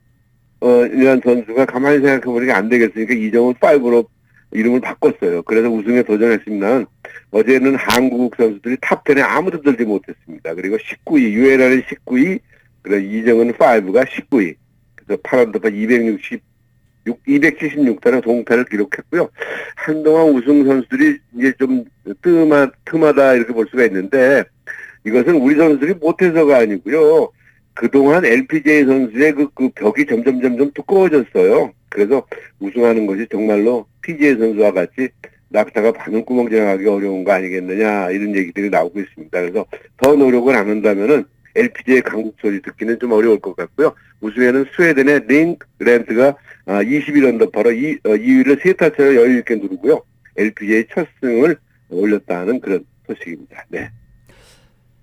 이라는 선수가 가만히 생각해 보니까 안 되겠으니까 이정은 5로 이름을 바꿨어요. 그래서 우승에 도전했습니다. 어제는 한국 선수들이 탑10에 아무도 들지 못했습니다. 그리고 19위, 유에라는 19위, 그리고 이정은 5가 19위. 그래서 8언더파 276타로 동타를 기록했고요. 한동안 우승 선수들이 이제 좀 틈하다 이렇게 볼 수가 있는데 이것은 우리 선수들이 못해서가 아니고요. 그동안 LPGA 선수의 그 벽이 점점 두꺼워졌어요. 그래서 우승하는 것이 정말로 PGA 선수와 같이 낙타가 바늘구멍 지나가기 어려운 거 아니겠느냐 이런 얘기들이 나오고 있습니다. 그래서 더 노력을 안 한다면은 LPGA 강국 소리 듣기는 좀 어려울 것 같고요. 우승에는 스웨덴의 링 렌트가 21언더파로 2위를 세 타차로 여유 있게 누르고요. LPGA 첫 승을 올렸다는 그런 소식입니다. 네.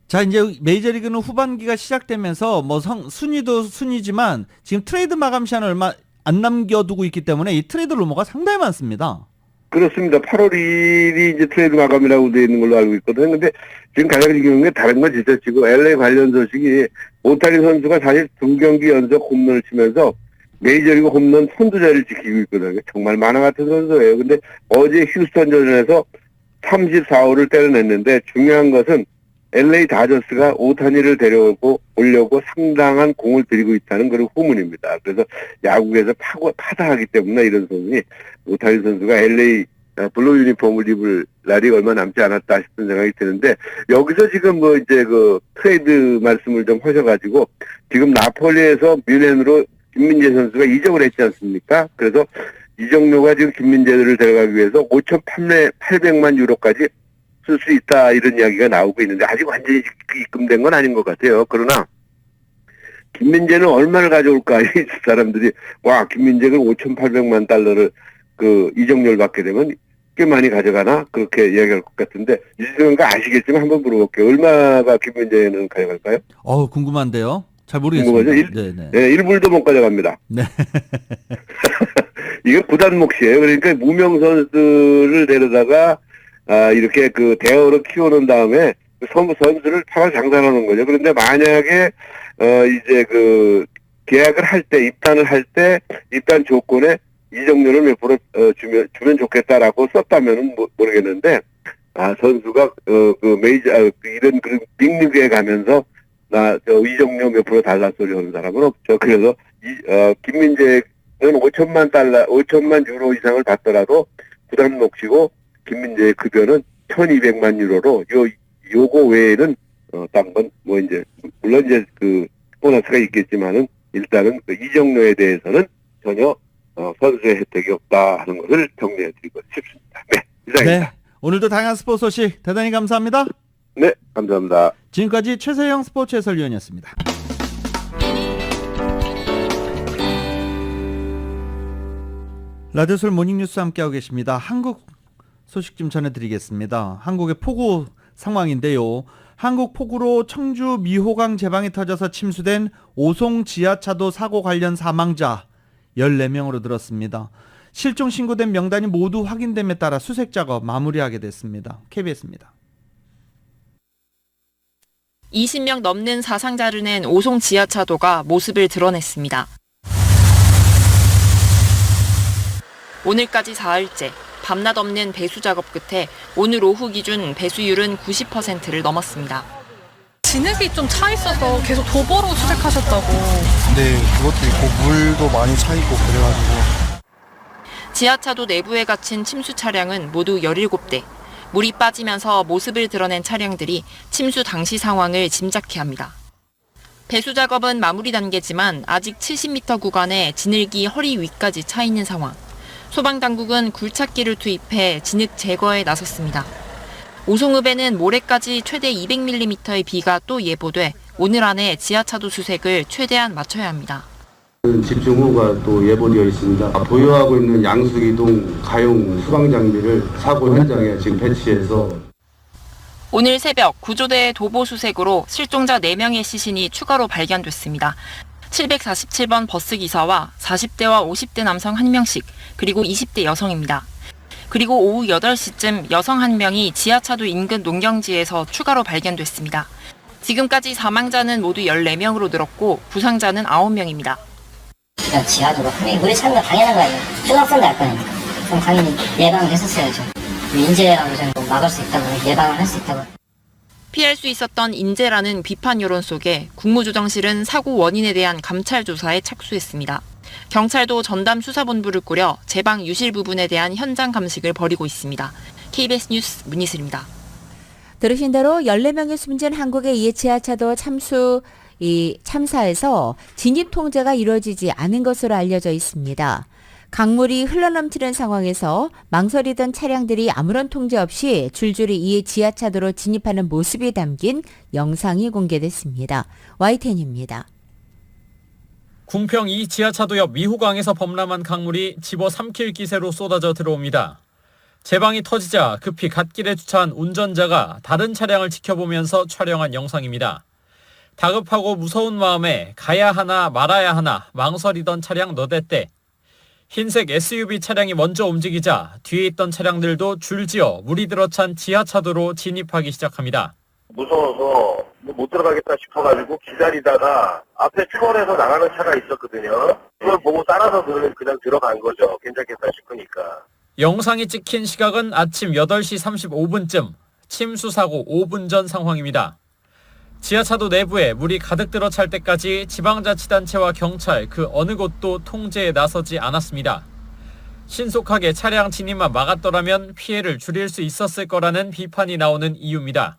자, 이제 메이저리그는 후반기가 시작되면서 뭐 순위도 순위지만 지금 트레이드 마감 시한을 얼마 안 남겨두고 있기 때문에 이 트레이드 루머가 상당히 많습니다. 그렇습니다. 8월 2일이 이제 트레이드 마감이라고 되어 있는 걸로 알고 있거든요. 근데 지금 가장 중요한 게 다른 건 진짜 지금 LA 관련 소식이 오타니 선수가 사실 2경기 연속 홈런을 치면서 메이저리그 홈런 선두자리를 지키고 있거든요. 정말 만화 같은 선수예요. 근데 어제 휴스턴전에서 34호를 때려냈는데 중요한 것은 LA 다저스가 오타니를 데려오려고 상당한 공을 들이고 있다는 그런 후문입니다. 그래서 야구에서 파다하기 때문에 이런 소문이 오타니 선수가 LA 블루 유니폼을 입을 날이 얼마 남지 않았다 싶은 생각이 드는데 여기서 지금 뭐 이제 그 트레이드 말씀을 좀 하셔가지고 지금 나폴리에서 뮌헨으로 김민재 선수가 이적을 했지 않습니까? 그래서 이적료가 지금 김민재를 데려가기 위해서 5,800만 유로까지 쓸 수 있다 이런 이야기가 나오고 있는데 아직 완전히 입금된 건 아닌 것 같아요. 그러나 김민재는 얼마를 가져올까 이 사람들이 와 김민재가 5,800만 달러를 그 이적료를 받게 되면 꽤 많이 가져가나 그렇게 이야기할 것 같은데 유지선가 아시겠지만 한번 물어볼게요. 얼마가 김민재는 가져갈까요? 궁금한데요. 잘 모르겠습니다. 네네. 네, 1불도 못 가져갑니다. 네. 이게 구단 몫이에요. 그러니까 무명 선수를 데려다가 이렇게 그 대어로 키워놓은 다음에 선수를 팔아 장사하는 거죠. 그런데 만약에 이제 그 계약을 할 때 입단을 할 때 입단 조건에 이적료를 몇 프로 주면 좋겠다라고 썼다면은 모르겠는데 선수가 그 메이저 이런 그런 빅리그에 가면서 이적료 몇 프로 달라 소리 하는 사람은 없죠. 그래서 김민재는 5천만 유로 이상을 받더라도 부담 몫이고 김민재의 급여는 1,200만 유로로 요거 외에는 딴 건 뭐 이제 물론 이제 그 보너스가 있겠지만은 일단은 그 이적료에 대해서는 전혀 선수의 혜택이 없다 하는 것을 정리해드리고 싶습니다. 네, 이상입니다. 네, 오늘도 다양한 스포츠 소식 대단히 감사합니다. 네, 감사합니다. 지금까지 최세영 스포츠 해설위원이었습니다. 라디오솔 모닝뉴스 함께하고 계십니다. 한국 소식 좀 전해드리겠습니다. 한국의 폭우 상황인데요. 한국 폭우로 청주 미호강 제방이 터져서 침수된 오송 지하차도 사고 관련 사망자 14명으로 늘었습니다. 실종 신고된 명단이 모두 확인됨에 따라 수색 작업 마무리하게 됐습니다. KBS입니다. 20명 넘는 사상자를 낸 오송 지하차도가 모습을 드러냈습니다. 오늘까지 사흘째 밤낮 없는 배수 작업 끝에 오늘 오후 기준 배수율은 90%를 넘었습니다. 진흙이 좀 차 있어서 계속 도보로 수색하셨다고. 네, 그것도 있고 물도 많이 차 있고 그래가지고. 지하차도 내부에 갇힌 침수 차량은 모두 17대. 물이 빠지면서 모습을 드러낸 차량들이 침수 당시 상황을 짐작케 합니다. 배수 작업은 마무리 단계지만 아직 70m 구간에 진흙이 허리 위까지 차 있는 상황. 소방당국은 굴착기를 투입해 진흙 제거에 나섰습니다. 오송읍에는 모레까지 최대 200mm의 비가 또 예보돼 오늘 안에 지하차도 수색을 최대한 마쳐야 합니다. 집중호우가 또 예보되어 있습니다. 보유하고 있는 양수기동 가용 수방 장비를 사고 현장에 지금 배치해서 오늘 새벽 구조대의 도보 수색으로 실종자 4명의 시신이 추가로 발견됐습니다. 747번 버스 기사와 40대와 50대 남성 1명씩, 그리고 20대 여성입니다. 그리고 오후 8시쯤 여성 1명이 지하차도 인근 농경지에서 추가로 발견됐습니다. 지금까지 사망자는 모두 14명으로 늘었고 부상자는 9명입니다. 그냥 지하도로 물이 차는 건 당연한 거 아니에요. 초등학생도 알 거 아니에요. 그럼 당연히 예방을 했었어야죠. 인재라고 저는 막을 수 있다고, 예방을 할 수 있다고. 피할 수 있었던 인재라는 비판 여론 속에 국무조정실은 사고 원인에 대한 감찰 조사에 착수했습니다. 경찰도 전담 수사본부를 꾸려 제방 유실 부분에 대한 현장 감식을 벌이고 있습니다. KBS 뉴스 문희슬입니다. 들으신 대로 14명이 숨진 한국의 이 지하차도 참수 이 참사에서 진입 통제가 이루어지지 않은 것으로 알려져 있습니다. 강물이 흘러넘치는 상황에서 망설이던 차량들이 아무런 통제 없이 줄줄이 이 지하차도로 진입하는 모습이 담긴 영상이 공개됐습니다. YTN입니다. 궁평 2 지하차도 옆 미호강에서 범람한 강물이 집어삼킬 기세로 쏟아져 들어옵니다. 제방이 터지자 급히 갓길에 주차한 운전자가 다른 차량을 지켜보면서 촬영한 영상입니다. 다급하고 무서운 마음에 가야 하나 말아야 하나 망설이던 차량 너댓 때 흰색 SUV 차량이 먼저 움직이자 뒤에 있던 차량들도 줄지어 물이 들어찬 지하차도로 진입하기 시작합니다. 무서워서 못 들어가겠다 싶어가지고 기다리다가 앞에 추월해서 나가는 차가 있었거든요. 그걸 보고 따라서 그냥 들어간 거죠. 괜찮겠다 싶으니까. 영상이 찍힌 시각은 아침 8시 35분쯤 침수 사고 5분 전 상황입니다. 지하차도 내부에 물이 가득 들어찰 때까지 지방자치단체와 경찰 그 어느 곳도 통제에 나서지 않았습니다. 신속하게 차량 진입만 막았더라면 피해를 줄일 수 있었을 거라는 비판이 나오는 이유입니다.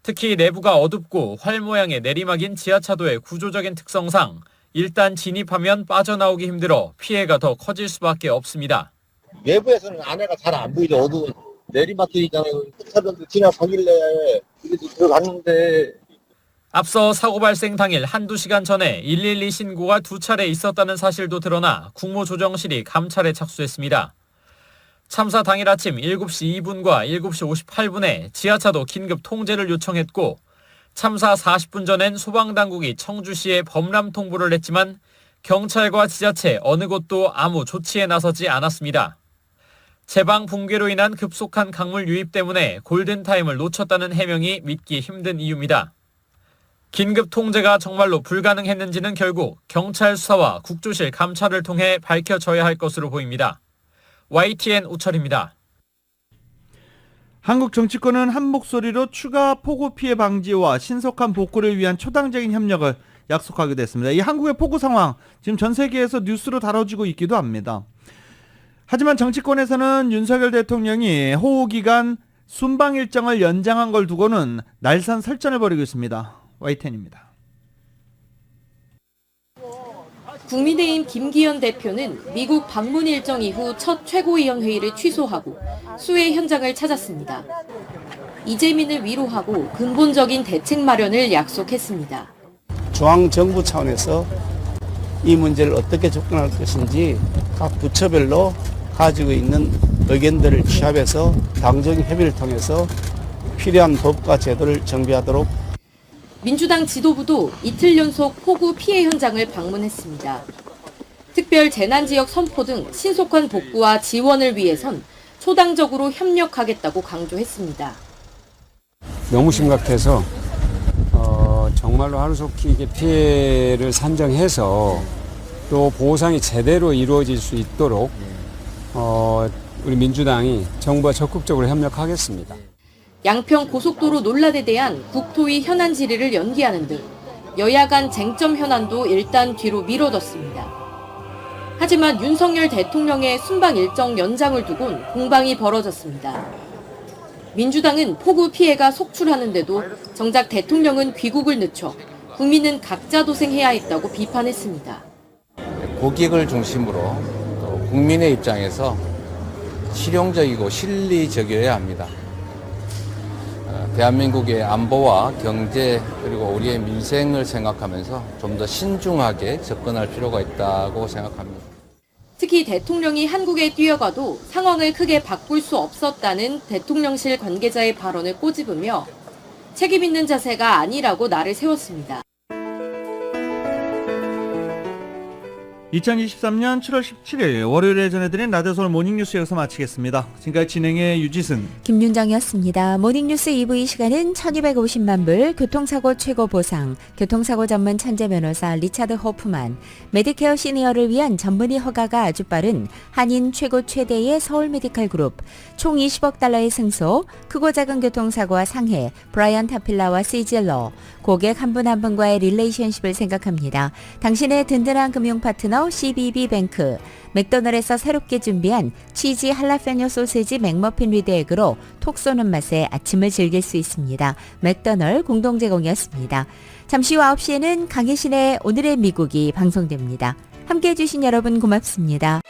특히 내부가 어둡고 활 모양의 내리막인 지하차도의 구조적인 특성상 일단 진입하면 빠져나오기 힘들어 피해가 더 커질 수밖에 없습니다. 외부에서는 안에가 잘 안 보이죠. 어두운 내리막길이잖아요. 차량들 지나가길래 들어갔는데. 앞서 사고 발생 당일 한두 시간 전에 112 신고가 2차례 있었다는 사실도 드러나 국무조정실이 감찰에 착수했습니다. 참사 당일 아침 7시 2분과 7시 58분에 지하차도 긴급 통제를 요청했고 참사 40분 전엔 소방당국이 청주시에 범람 통보를 했지만 경찰과 지자체 어느 곳도 아무 조치에 나서지 않았습니다. 제방 붕괴로 인한 급속한 강물 유입 때문에 골든타임을 놓쳤다는 해명이 믿기 힘든 이유입니다. 긴급 통제가 정말로 불가능했는지는 결국 경찰 수사와 국조실 감찰을 통해 밝혀져야 할 것으로 보입니다. YTN 우철입니다. 한국 정치권은 한 목소리로 추가 폭우 피해 방지와 신속한 복구를 위한 초당적인 협력을 약속하기도 했습니다. 이 한국의 폭우 상황 지금 전 세계에서 뉴스로 다뤄지고 있기도 합니다. 하지만 정치권에서는 윤석열 대통령이 호우 기간 순방 일정을 연장한 걸 두고는 날선 설전을 벌이고 있습니다. YTN입니다. 국민의힘 김기현 대표는 미국 방문 일정 이후 첫 최고위원 회의를 취소하고 수해 현장을 찾았습니다. 이재민을 위로하고 근본적인 대책 마련을 약속했습니다. 중앙정부 차원에서 이 문제를 어떻게 접근할 것인지 각 부처별로 가지고 있는 의견들을 취합해서 당정 협의를 통해서 필요한 법과 제도를 정비하도록. 민주당 지도부도 이틀 연속 폭우 피해 현장을 방문했습니다. 특별 재난지역 선포 등 신속한 복구와 지원을 위해선 초당적으로 협력하겠다고 강조했습니다. 너무 심각해서 정말로 하루속히 피해를 산정해서 또 보상이 제대로 이루어질 수 있도록 우리 민주당이 정부와 적극적으로 협력하겠습니다. 양평 고속도로 논란에 대한 국토위 현안 질의를 연기하는 등 여야 간 쟁점 현안도 일단 뒤로 미뤄뒀습니다. 하지만 윤석열 대통령의 순방 일정 연장을 두곤 공방이 벌어졌습니다. 민주당은 폭우 피해가 속출하는데도 정작 대통령은 귀국을 늦춰 국민은 각자 도생해야 했다고 비판했습니다. 고객을 중심으로 또 국민의 입장에서 실용적이고 실리적이어야 합니다. 대한민국의 안보와 경제 그리고 우리의 민생을 생각하면서 좀 더 신중하게 접근할 필요가 있다고 생각합니다. 특히 대통령이 한국에 뛰어가도 상황을 크게 바꿀 수 없었다는 대통령실 관계자의 발언을 꼬집으며 책임 있는 자세가 아니라고 날을 세웠습니다. 2023년 7월 17일 월요일에 전해드린 라디오 서울 모닝뉴스 여기서 마치겠습니다. 지금까지 진행의 유지승, 김윤정이었습니다. 모닝뉴스 2부 이 시간은 1250만 불, 교통사고 최고 보상, 교통사고 전문 천재 변호사 리차드 호프만, 메디케어 시니어를 위한 전문의 허가가 아주 빠른 한인 최고 최대의 서울 메디칼 그룹, 총 20억 달러의 승소, 크고 작은 교통사고와 상해, 브라이언 타필라와 시즐러, 고객 한 분 한 분과의 릴레이션십을 생각합니다. 당신의 든든한 금융 파트너 CBB뱅크, 맥도날드에서 새롭게 준비한 치즈 할라페뇨 소세지 맥머핀 리드에그로 톡 쏘는 맛에 아침을 즐길 수 있습니다. 맥도널드 공동제공이었습니다. 잠시 후 9시에는 강혜신의 오늘의 미국이 방송됩니다. 함께해 주신 여러분 고맙습니다.